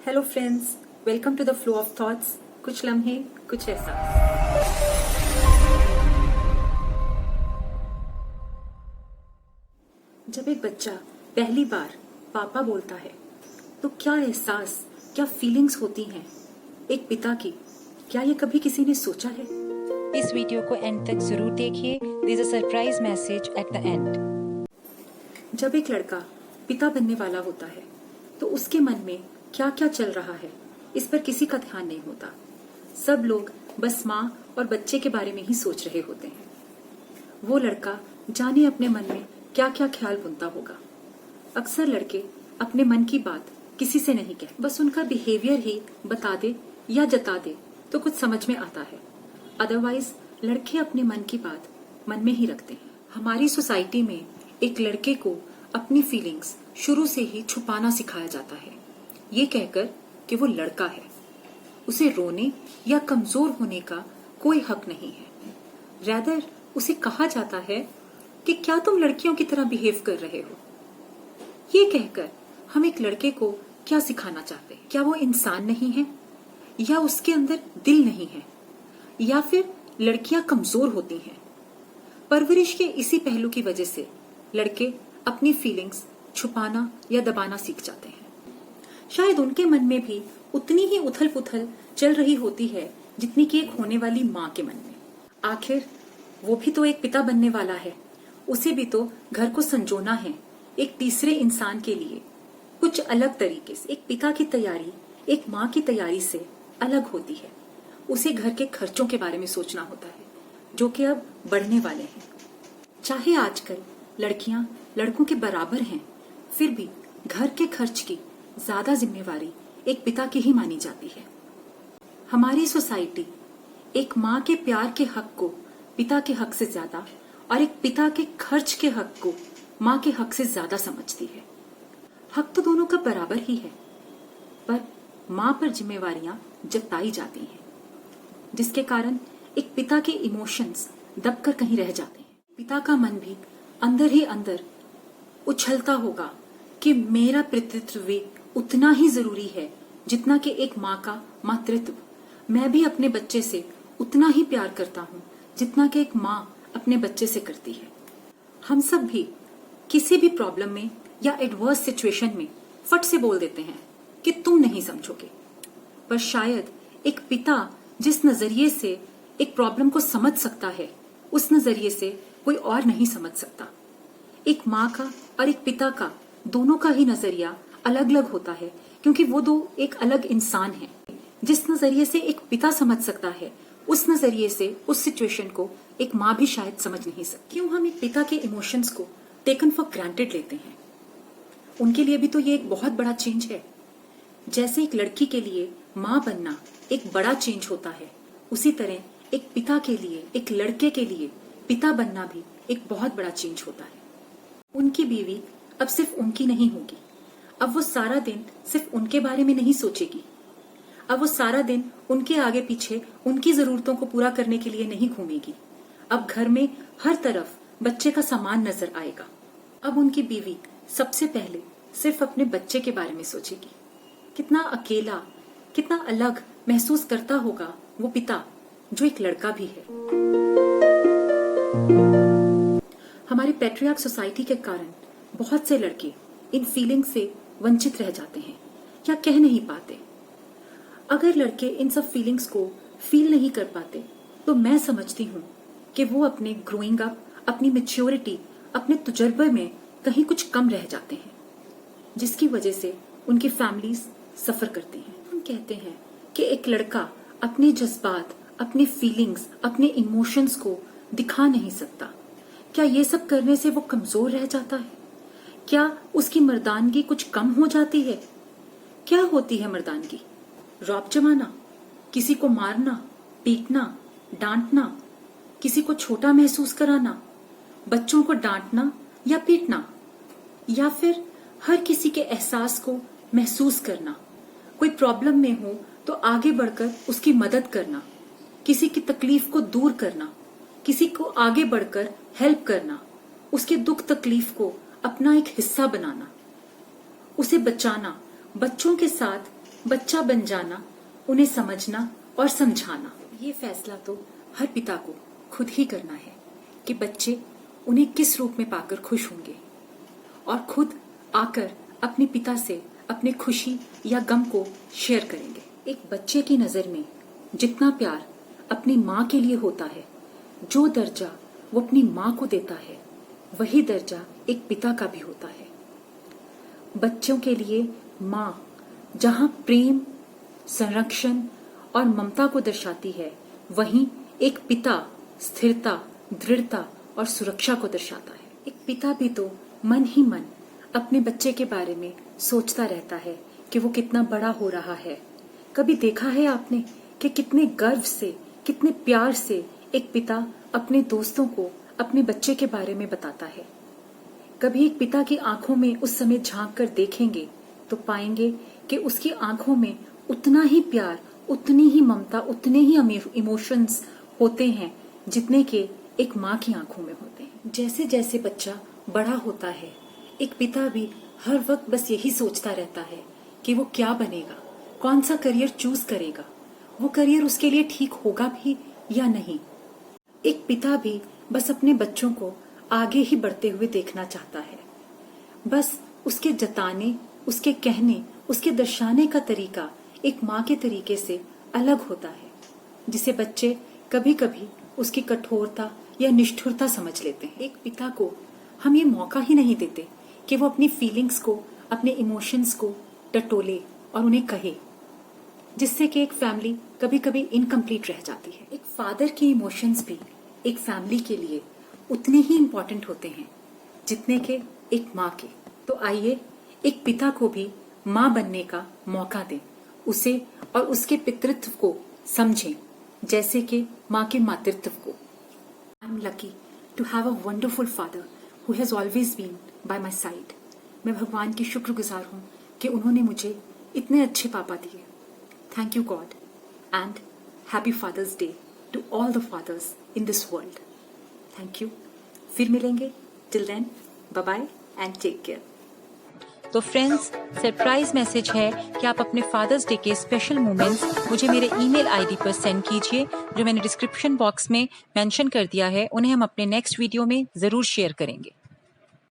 Hello friends, welcome to the flow of thoughts. कुछ लम्हे कुछ एहसास। जब एक बच्चा पहली बार पापा बोलता है तो क्या एहसास, क्या फीलिंग्स होती हैं एक पिता की, क्या ये कभी किसी ने सोचा है? इस वीडियो को एंड तक जरूर देखिए। There is a surprise message at the end. जब एक लड़का पिता बनने वाला होता है तो उसके मन में क्या क्या चल रहा है इस पर किसी का ध्यान नहीं होता। सब लोग बस माँ और बच्चे के बारे में ही सोच रहे होते हैं। वो लड़का जाने अपने मन में क्या क्या ख्याल बुनता होगा। अक्सर लड़के अपने मन की बात किसी से नहीं कहते, बस उनका बिहेवियर ही बता दे या जता दे तो कुछ समझ में आता है। अदरवाइज लड़के अपने मन की बात मन में ही रखते हैं। हमारी सोसाइटी में एक लड़के को अपनी फीलिंग्स शुरू से ही छुपाना सिखाया जाता है, ये कहकर कि वो लड़का है, उसे रोने या कमजोर होने का कोई हक नहीं है। रैदर उसे कहा जाता है कि क्या तुम लड़कियों की तरह बिहेव कर रहे हो। ये कहकर हम एक लड़के को क्या सिखाना चाहते हैं? क्या वो इंसान नहीं है, या उसके अंदर दिल नहीं है, या फिर लड़कियां कमजोर होती हैं? परवरिश के इसी पहलू की वजह से लड़के अपनी फीलिंग्स छुपाना या दबाना सीख जाते हैं। शायद उनके मन में भी उतनी ही उथल पुथल चल रही होती है जितनी कि एक होने वाली माँ के मन में। आखिर वो भी तो एक पिता बनने वाला है, उसे भी तो घर को संजोना है एक तीसरे इंसान के लिए कुछ अलग तरीके से। एक पिता की तैयारी एक माँ की तैयारी से अलग होती है। उसे घर के खर्चों के बारे में सोचना होता है जो कि अब बढ़ने वाले हैं। चाहे आजकल लड़कियां लड़कों के बराबर हैं, फिर भी घर के खर्च की ज्यादा जिम्मेवारी एक पिता की ही मानी जाती है। हमारी सोसाइटी एक माँ के प्यार के हक को पिता के हक से ज्यादा और एक पिता के खर्च के हक को माँ के हक से ज्यादा समझती है। हक तो दोनों का बराबर ही है, पर माँ पर जिम्मेवारियां जताई जाती हैं, जिसके कारण एक पिता के इमोशंस दबकर कहीं रह जाते हैं। पिता का मन भी अंदर ही अंदर उछलता होगा कि मेरा पितृत्व भी उतना ही जरूरी है जितना कि एक माँ का मातृत्व। मैं भी अपने बच्चे से उतना ही प्यार करता हूँ जितना कि एक माँ अपने बच्चे से करती है। हम सब भी किसी भी प्रॉब्लम में या एडवर्स सिचुएशन में फट से बोल देते हैं कि तुम नहीं समझोगे, पर शायद एक पिता जिस नजरिए से एक प्रॉब्लम को समझ सकता है उस नजरिए से कोई और नहीं समझ सकता। एक माँ का और एक पिता का दोनों का ही नजरिया अलग अलग होता है, क्योंकि वो दो एक अलग इंसान हैं। जिस नजरिए से एक पिता समझ सकता है उस नजरिए से उस सिचुएशन को एक माँ भी शायद समझ नहीं सकती। क्यों हम एक पिता के इमोशंस को टेकन फॉर ग्रांटेड लेते हैं? उनके लिए भी तो ये एक बहुत बड़ा चेंज है। जैसे एक लड़की के लिए माँ बनना एक बड़ा चेंज होता है, उसी तरह एक पिता के लिए, एक लड़के के लिए पिता बनना भी एक बहुत बड़ा चेंज होता है। उनकी बीवी अब सिर्फ उनकी नहीं होगी। अब वो सारा दिन सिर्फ उनके बारे में नहीं सोचेगी। अब वो सारा दिन उनके आगे पीछे उनकी जरूरतों को पूरा करने के लिए नहीं घूमेगी। अब घर में हर तरफ बच्चे का सामान नजर आएगा। अब उनकी बीवी सबसे पहले सिर्फ अपने बच्चे के बारे में सोचेगी। कितना अकेला, कितना अलग महसूस करता होगा वो पिता जो एक लड़का भी है। हमारी पैट्रियार्क सोसाइटी के कारण बहुत से लड़के इन फीलिंग से वंचित रह जाते हैं या कह नहीं पाते। अगर लड़के इन सब फीलिंग्स को फील नहीं कर पाते तो मैं समझती हूँ कि वो अपने ग्रोइंग अप, अपनी मैच्योरिटी, अपने तजुर्बे में कहीं कुछ कम रह जाते हैं, जिसकी वजह से उनकी फैमिलीज सफर करती हैं। हम कहते हैं कि एक लड़का अपने जज्बात, अपने फीलिंग्स, अपने इमोशंस को दिखा नहीं सकता। क्या ये सब करने से वो कमजोर रह जाता है? क्या उसकी मर्दानगी कुछ कम हो जाती है? क्या होती है मर्दानगी? रौब जमाना, किसी को मारना, पीटना, डांटना, किसी को छोटा महसूस कराना, बच्चों को डांटना या पीटना, या फिर हर किसी के एहसास को महसूस करना, कोई प्रॉब्लम में हो तो आगे बढ़कर उसकी मदद करना, किसी की तकलीफ को दूर करना, किसी को आगे बढ़कर हेल्प करना, उसके दुख तकलीफ को अपना एक हिस्सा बनाना, उसे बचाना, बच्चों के साथ बच्चा बन जाना, उन्हें समझना और समझाना, ये फैसला तो हर पिता को खुद ही करना है कि बच्चे उन्हें किस रूप में पाकर खुश होंगे और खुद आकर अपने पिता से अपने खुशी या गम को शेयर करेंगे। एक बच्चे की नजर में जितना प्यार अपनी माँ के लिए होता है, जो दर्जा वो अपनी माँ को देता है, वही दर्जा एक पिता का भी होता है। बच्चों के लिए माँ जहाँ प्रेम, संरक्षण और ममता को दर्शाती है, वहीं एक पिता स्थिरता, दृढ़ता और सुरक्षा को दर्शाता है। एक पिता भी तो मन ही मन अपने बच्चे के बारे में सोचता रहता है कि वो कितना बड़ा हो रहा है। कभी देखा है आपने कि कितने गर्व से, कितने प्यार से एक पिता अपने दोस्तों को अपने बच्चे के बारे में बताता है। कभी एक पिता की आंखों में उस समय झांक कर देखेंगे तो पाएंगे कि उसकी आंखों में उतना ही प्यार, उतनी ही ममता, उतने ही इमोशंस होते हैं जितने के एक माँ की आंखों में होते हैं। जैसे जैसे बच्चा बड़ा होता है, एक पिता भी हर वक्त बस यही सोचता रहता है कि वो क्या बनेगा, कौन सा करियर चूज करेगा, वो करियर उसके लिए ठीक होगा भी या नहीं। एक पिता भी बस अपने बच्चों को आगे ही बढ़ते हुए देखना चाहता है। बस उसके जताने, उसके कहने, उसके दर्शाने का तरीका एक माँ के तरीके से अलग होता है, जिसे बच्चे कभी कभी उसकी कठोरता या निष्ठुरता समझ लेते हैं। एक पिता को हम ये मौका ही नहीं देते कि वो अपनी फीलिंग्स को, अपने इमोशंस को टटोले और उन्हें कहे, जिससे कि एक फैमिली कभी कभी इनकम्प्लीट रह जाती है। एक फादर के इमोशंस भी एक फैमिली के लिए उतने ही इम्पोर्टेंट होते हैं जितने के एक माँ के। तो आइए एक पिता को भी माँ बनने का मौका दें, उसे और उसके पितृत्व को समझें जैसे कि माँ के मातृत्व को। I am lucky to have a wonderful father who has always been by my side. मैं भगवान की शुक्रगुजार हूँ कि उन्होंने मुझे इतने अच्छे पापा दिए। Thank you God and happy Father's Day to all the fathers in this world. Thank you. फिर मिलेंगे। Till then, bye bye and take care. तो फ्रेंड्स, सरप्राइज मैसेज है कि आप अपने फादर्स डे के स्पेशल मोमेंट्स मुझे मेरे ईमेल आईडी पर सेंड कीजिए, जो मैंने डिस्क्रिप्शन बॉक्स में मेंशन कर दिया है। उन्हें हम अपने नेक्स्ट वीडियो में ज़रूर शेयर करेंगे।